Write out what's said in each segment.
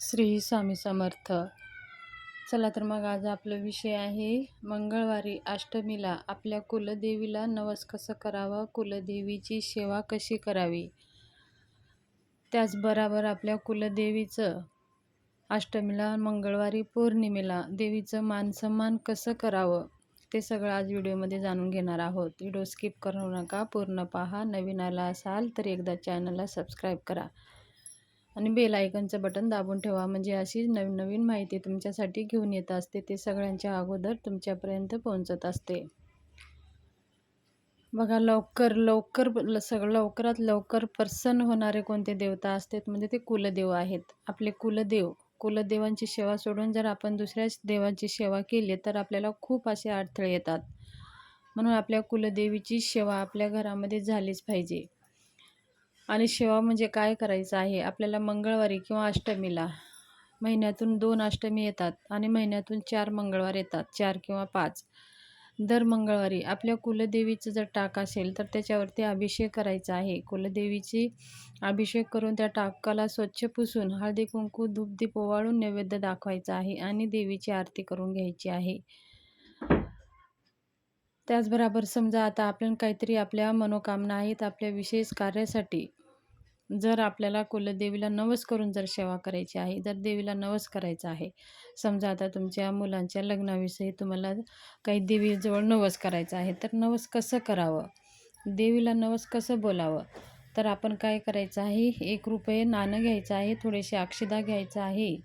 श्री स्वामी समर्थ. चला तर मग आज आपला विषय आहे मंगळवारी अष्टमीला आपल्या कुलदेवीला नवस कसं करावं, कुलदेवीची सेवा कशी करावी. त्याचबरोबर आपल्या कुलदेवीचं अष्टमीला, मंगळवारी, पौर्णिमेला देवीचं मानसन्मान कसं करावं ते सगळं आज व्हिडिओमध्ये जाणून घेणार आहोत. व्हिडिओ स्किप करू नका, पूर्ण पहा. नवीन आला असाल तर एकदा चॅनलला सबस्क्राईब करा आणि बेल आयकॉनचं बटन दाबून ठेवा, म्हणजे अशी नवीन नवीन माहिती तुमच्यासाठी घेऊन येत असते, ते सगळ्यांच्या अगोदर तुमच्यापर्यंत पोहोचत असते. बघा, लवकरात लवकर प्रसन्न होणारे कोणते देवता असतात म्हणजे ते कुलदेव आहेत. आपले कुलदेवांची सेवा सोडून जर आपण दुसऱ्या देवांची सेवा केली तर आपल्याला खूप असे अडथळे येतात. म्हणून आपल्या कुलदेवीची सेवा आपल्या घरामध्ये झालीच पाहिजे. आणि सेवा म्हणजे काय करायचं आहे आपल्याला? मंगळवारी किंवा अष्टमीला, महिन्यातून 2 अष्टमी येतात आणि महिन्यातून 4 मंगळवार येतात, 4 किंवा 5. दर मंगळवारी आपल्या कुलदेवीचं जर टाक असेल तर त्याच्यावरती अभिषेक करायचा आहे. कुलदेवीची अभिषेक करून त्या टाकाला स्वच्छ पुसून हळदी कुंकू धूपदीप ओवाळून नैवेद्य दाखवायचा आहे आणि देवीची आरती करून घ्यायची आहे. त्याचबरोबर समजा आता आपण काहीतरी आपल्या मनोकामना आहेत आपल्या विशेष कार्यासाठी, जर आपल्याला कुलदेवीला नवस करून जर सेवा करायची आहे, जर देवीला नवस करायचा आहे, समजा आता तुमच्या मुलांच्या लग्नाविषयी तुम्हाला काही देवीजवळ नवस करायचा आहे, तर नवस कसं करावं, देवीला नवस कसं बोलावं, तर आपण काय करायचं आहे, ₹1 नाणं घ्यायचं आहे, थोडेसे अक्षदा घ्यायचं आहे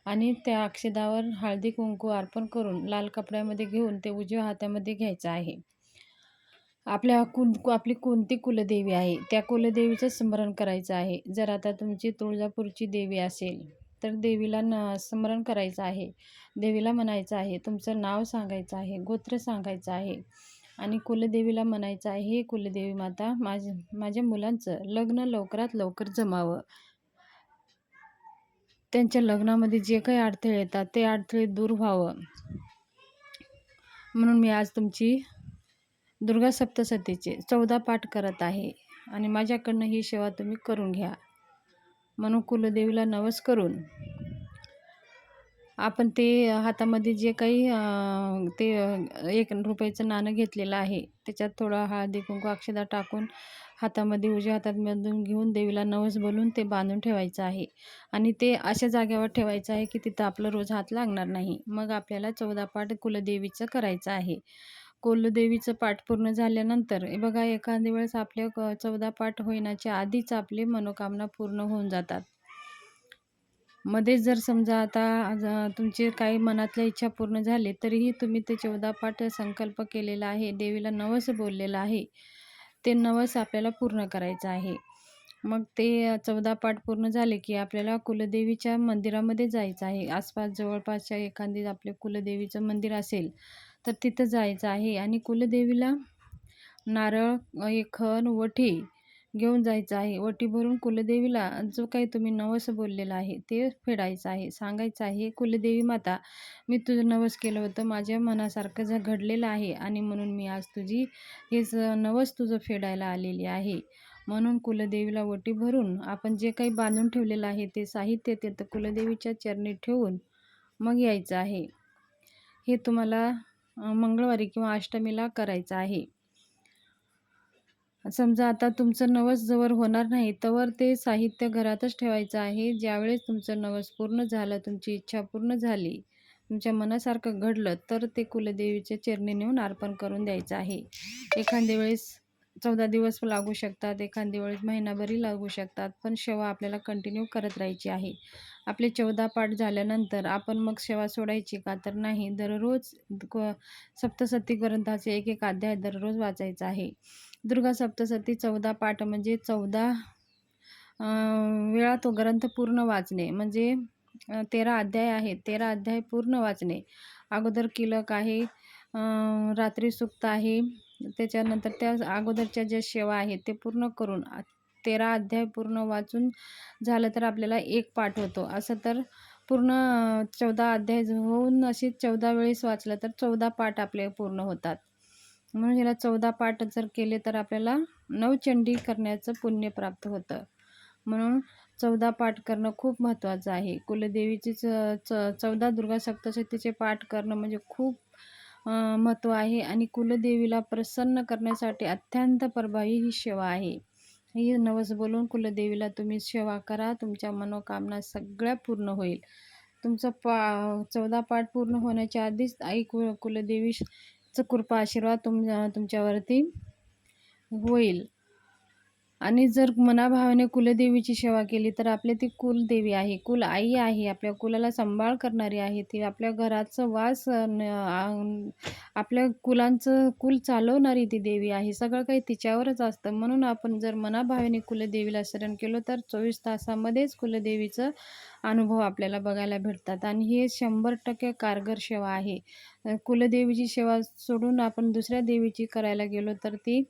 आणि त्या अक्षदावर हळदी कुंकू अर्पण करून लाल कपड्यामध्ये घेऊन ते उजव्या हातामध्ये घ्यायचं आहे. आपली कोणती कुलदेवी आहे त्या कुलदेवीचं स्मरण करायचं आहे. जर आता तुमची तुळजापूरची देवी असेल तर देवीला स्मरण करायचं आहे. देवीला म्हणायचं आहे, तुमचं नाव सांगायचं आहे, गोत्र सांगायचं आहे आणि कुलदेवीला म्हणायचं आहे, कुलदेवी माता, माझ्या मुलांचं लग्न लवकरात लवकर जमावं. त्यांच्या लग्नामध्ये जे काही अडथळे येतात ते अडथळे दूर व्हावं. म्हणून मी आज तुमची दुर्गा सप्तशतीचे 14 पाठ करत आहे आणि माझ्याकडनं ही सेवा तुम्ही करून घ्या. म्हणून कुलदेवीला नवस करून आपण ते हातामध्ये जे काही ते ₹1 नाणं घेतलेलं आहे त्याच्यात थोडा हळदी कुंकू अक्षदा टाकून हातामध्ये उजव्या हातामधून घेऊन देवीला नवस बोलून ते बांधून ठेवायचं आहे आणि ते अशा जागेवर ठेवायचं आहे की तिथं आपलं रोज हात लागणार नाही. मग आपल्याला 14 पाठ कुलदेवीचं करायचं आहे. कुलदेवीचं पाठ पूर्ण झाल्यानंतर बघा, एखाद्या वेळेस आपल्या 14 पाठ होण्याच्या आधीच आपली मनोकामना पूर्ण होऊन जातात. मध्येच जर समजा आता तुमची काही मनातल्या इच्छा पूर्ण झाली तरीही तुम्ही ते 14 पाठ संकल्प केलेला आहे, देवीला नवस बोललेला आहे, ते नवस आपल्याला पूर्ण करायचं आहे. मग ते 14 पाठ पूर्ण झाले की आपल्याला कुलदेवीच्या मंदिरामध्ये जायचं आहे. आसपास जवळपासच्या एखादी आपल्या कुलदेवीचं मंदिर असेल तर तिथं जायचं आहे आणि कुलदेवीला नारळ, एक खण, वटी घेऊन जायचं आहे. वटी भरून कुलदेवीला जो काही तुम्ही नवस बोललेला आहे ते फेडायचं आहे. सांगायचं आहे, कुलदेवी माता, मी तुझं नवस केलं होतं, माझ्या मनासारखं घडलेलं आहे आणि म्हणून मी आज तुझी हेच नवस तुझं फेडायला आलेली आहे. म्हणून कुलदेवीला वटी भरून आपण जे काही बांधून ठेवलेलं आहे ते साहित्य ते कुलदेवीच्या चरणी ठेवून मग यायचं आहे. हे तुम्हाला मंगळवारी किंवा अष्टमीला करायचं आहे. समजा आता तुमचं नवस जवळ होणार नाही तवर ते साहित्य घरातच ठेवायचं आहे. ज्यावेळेस तुमचं नवस पूर्ण झालं, तुमची इच्छा पूर्ण झाली, तुमच्या मनासारखं घडलं तर ते कुलदेवीच्या चरणी नेऊन अर्पण करून द्यायचं आहे. एखाद्या वेळेस 14 दिवस लागू शकतात, एखाद्या वेळेस महिनाभरही लागू शकतात, पण सेवा आपल्याला कंटिन्यू करत राहायची आहे. आपले 14 पाठ झाल्यानंतर आपण मग सेवा सोडायची का? तर नाही. दररोज सप्तशती ग्रंथाचे एक अध्याय दररोज वाचायचा आहे. दुर्गा सप्तशती 14 पाठ म्हणजे 14 वेळा तो ग्रंथ पूर्ण वाचणे, म्हणजे 13 अध्याय आहेत, 13 अध्याय पूर्ण वाचणे. अगोदर किलक आहे, रात्री सुक्त आहे, त्याच्यानंतर त्या अगोदरच्या ज्या सेवा आहेत ते पूर्ण करून 13 अध्याय पूर्ण वाचून झालं तर आपल्याला 1 पाठ होतो. असं तर पूर्ण 14 अध्याय होऊन असे 14 वेळेस वाचलं तर 14 पाठ आपले पूर्ण होतात. म्हणून ह्याला 14 पाठ जर केले तर आपल्याला नवचंडी करण्याचं पुण्य प्राप्त होतं. म्हणून 14 पाठ करणं खूप महत्त्वाचं आहे. कुलदेवीची 14 दुर्गा सप्तशतीचे पाठ करणं म्हणजे खूप महत्त्व आहे आणि कुलदेवीला प्रसन्न करण्यासाठी अत्यंत प्रभावी ही सेवा आहे. ही नवस बोलून कुलदेवीला तुम्ही सेवा करा. तुमच्या मनोकामना सगळ्या पूर्ण होईल. तुमचं 14 पाठ पूर्ण होण्याच्या आधीच आई कुलदेवीचं कृपा आशीर्वाद तुमच्यावरती होईल. आणि जर मनाभावाने कुलदेवीची सेवा केली तर आपली ती कुलदेवी आहे, कुलआई आहे, आपल्या कुलाला सांभाळ करणारी आहे. ती आपल्या घराचं वास आपल्या कुल चालवणारी ती देवी आहे. सगळं काही तिच्यावरच असतं. म्हणून आपण जर मनाभावाने कुलदेवीला शरण केलं तर 24 तासामध्येच कुलदेवीचं अनुभव आपल्याला बघायला भेटतात आणि ही 100% कारगर सेवा आहे. कुलदेवीची सेवा सोडून आपण दुसऱ्या देवीची करायला गेलो तर ती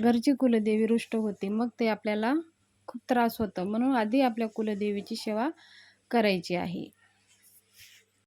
घरची कुलदेवी रुष्ट होते. मग ते आपल्याला खूप त्रास होतो. म्हणून आधी आपल्या कुलदेवीची सेवा करायची आहे.